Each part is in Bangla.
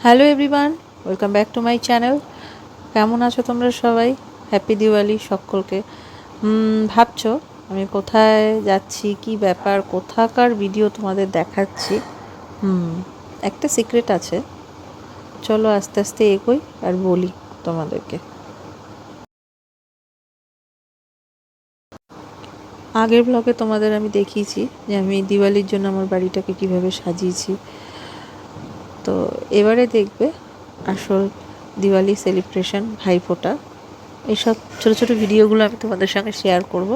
Hello everyone, welcome back to my channel. কেমন আছো তোমরা সবাই? হ্যাপি দিওয়ালি সকলকে। ভাবছো আমি কোথায় যাচ্ছি, কি ব্যাপার, কোথাকার ভিডিও তোমাদের দেখাচ্ছি? একটা সিক্রেট আছে, চলো আস্তে আস্তে এগোই আর বলি তোমাদেরকে। আগের ব্লগে তোমাদের আমি দেখিয়েছি যে আমি দিওয়ালির জন্য আমার বাড়িটাকে কীভাবে সাজিয়েছি। তো এবারে দেখবে আসল দিওয়ালি সেলিব্রেশন, ভাইফোঁটা, এইসব ছোটো ছোটো ভিডিওগুলো আমি তোমাদের সঙ্গে শেয়ার করব।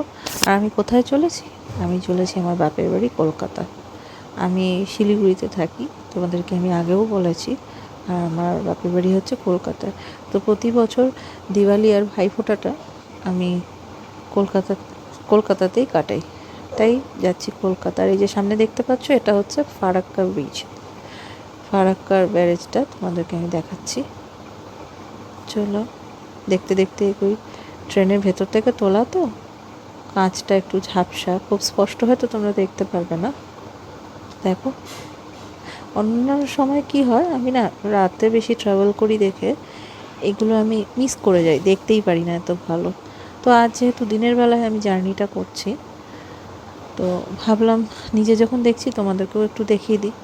আর আমি কোথায় চলেছি? আমি চলেছি আমার বাপের বাড়ি কলকাতা। আমি শিলিগুড়িতে থাকি, তোমাদেরকে আমি আগেও বলেছি। আর আমার বাপের বাড়ি হচ্ছে কলকাতায়। তো প্রতি বছর দিওয়ালি আর ভাইফোঁটাটা আমি কলকাতা কলকাতাতেই কাটাই। তাই যাচ্ছি কলকাতার। এই যে সামনে দেখতে পাচ্ছ, এটা হচ্ছে ফারাক্কা ব্রিজ। ফারাক্কার ব্যারেজটা তোমাদেরকে আমি দেখাচ্ছি। চলো দেখতে দেখতে এগোই। ট্রেনের ভেতর থেকে তোলা তো, কাঁচটা একটু ঝাপসা, খুব স্পষ্ট হয়তো তোমরা দেখতে পারবে না। দেখো, অন্যান্য সময় কি হয়, আমি না রাতে বেশি ট্রাভেল করি দেখে এগুলো আমি মিস করে যাই, দেখতেই পারি না এত ভালো। তো আজ যেহেতু দিনের বেলায় আমি জার্নিটা করছি, তো ভাবলাম নিজে যখন দেখছি তোমাদেরকেও একটু দেখিয়ে দিই।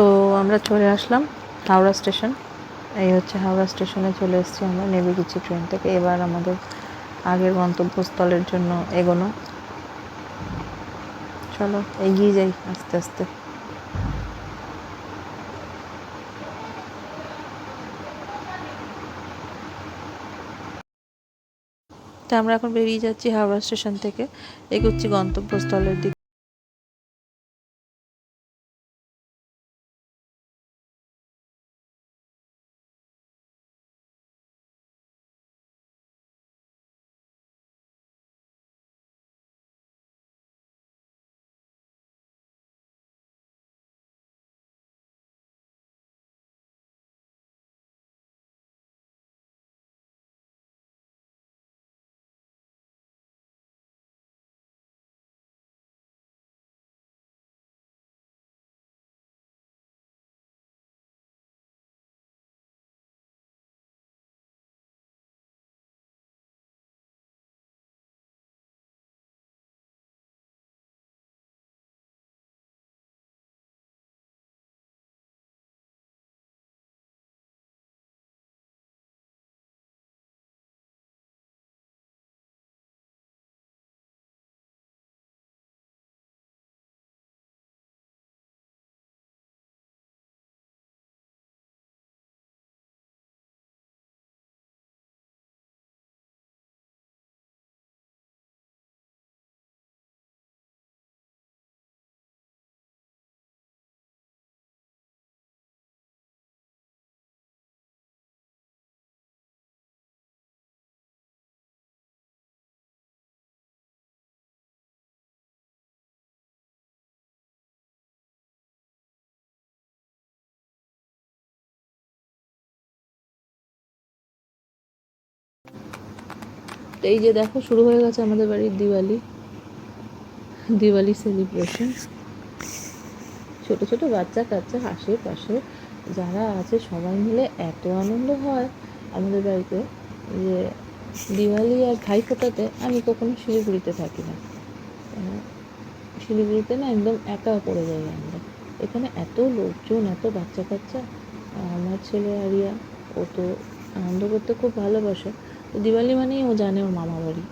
তো আমরা চলে আসলাম হাওড়া স্টেশন। এই হচ্ছে হাওড়া স্টেশনে চলে এসেছি আমরা, নেমে গেছি ট্রেন থেকে। এবার আমাদের আগের গন্তব্যস্থলের জন্য এগোনো। চলো এগিয়ে যাই আস্তে আস্তে। তো আমরা এখন বেরিয়ে যাচ্ছি হাওড়া স্টেশন থেকে, এগোচ্ছি গন্তব্যস্থলের দিকে। তো এই যে দেখো শুরু হয়ে গেছে আমাদের বাড়ির দিওয়ালি সেলিব্রেশন। ছোট ছোট বাচ্চা কাচ্চা আশেপাশে যারা আছে সবাই মিলে এত আনন্দ হয় আমাদের বাড়িতে যে দিওয়ালি আর ভাইফোঁটাতে আমি কখনো শিলিগুড়িতে থাকি না। শিলিগুড়িতে না একদম একা পড়ে যাই আমরা। এখানে এত লোকজন, এত বাচ্চা কাচ্চা। আমার ছেলে আরিয়া, ও তো আনন্দ করতে খুব ভালোবাসে। তো দিওয়ালি মানেই ও জানে ওর মামা বাড়ি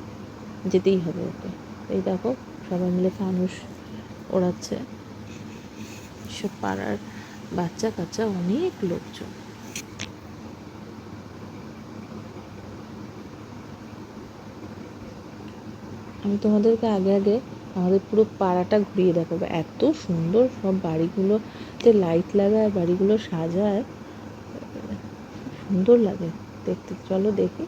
যেতেই হবে ওকে। এই দেখো সবাই মিলে ফানুস ওড়াচ্ছে, সব পাড়ার বাচ্চা কাচ্চা, অনেক লোকজন। আমি তোমাদেরকে আগে আগে আমাদের পুরো পাড়াটা ঘুরিয়ে দেখাবো। এত সুন্দর সব বাড়িগুলোতে লাইট লাগায়, বাড়িগুলো সাজায়, সুন্দর লাগে দেখতে। চলো দেখি।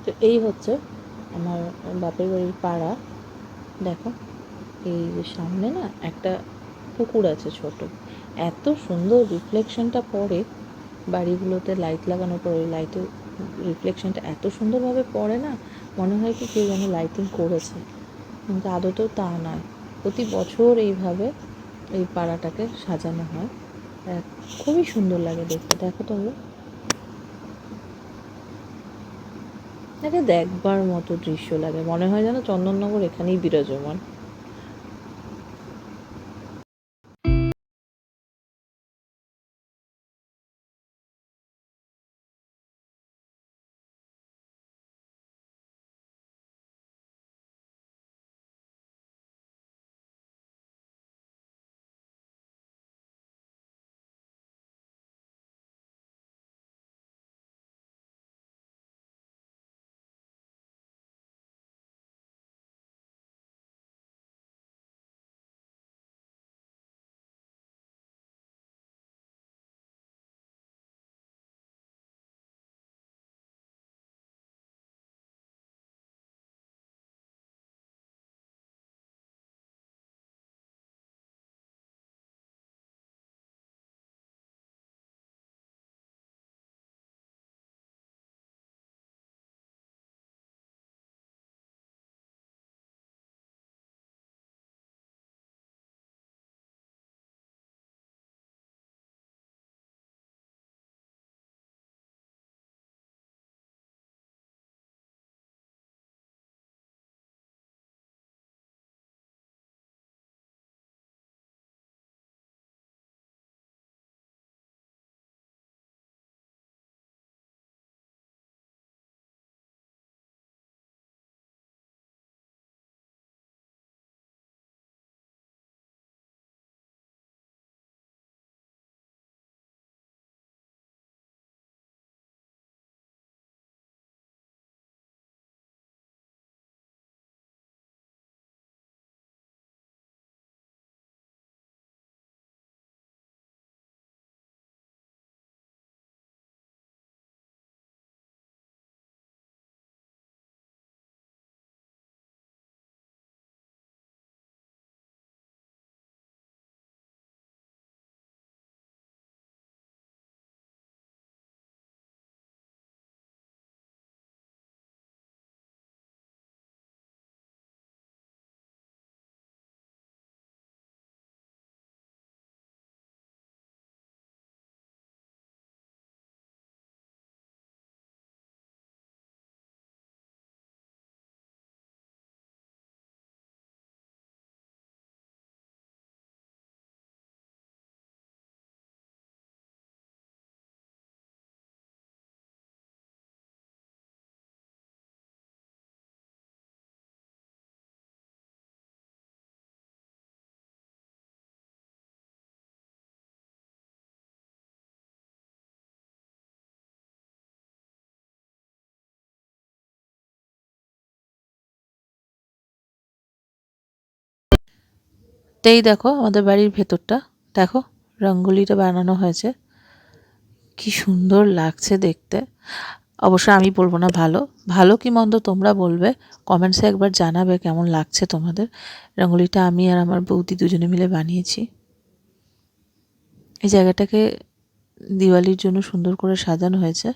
তো এই হচ্ছে আমার বাপের বাড়ির পাড়া। দেখো এই যে সামনে না একটা পুকুর আছে ছোট, এত সুন্দর রিফ্লেকশনটা পড়ে বাড়িগুলোতে লাইট লাগানোর পরে। লাইটের রিফ্লেকশনটা এত সুন্দরভাবে পড়ে না, মনে হয় কি কেউ যেন লাইটিং করেছে, কিন্তু আদতেও তা নয়। প্রতি বছর এইভাবে এই পাড়াটাকে সাজানো হয়। খুবই সুন্দর লাগে দেখতে। দেখো তোমরা, এটা দেখবার মতো দৃশ্য লাগে, মনে হয় যেন চন্দননগর এখানেই বিরাজমান। এই দেখো আমাদের বাড়ির ভেতরটা, দেখো রঙ্গোলিটা বানানো হয়েছে, কি সুন্দর লাগছে দেখতে। অবশ্য আমি বলবো না ভালো, ভালো কি মন্দ তোমরা বলবে, কমেন্টসে একবার জানাবে কেমন লাগছে তোমাদের। রঙ্গোলিটা আমি আর আমার বৌদি দুজনে মিলে বানিয়েছি। এই জায়গাটাকে দিওয়ালির জন্য সুন্দর করে সাজানো হয়েছে।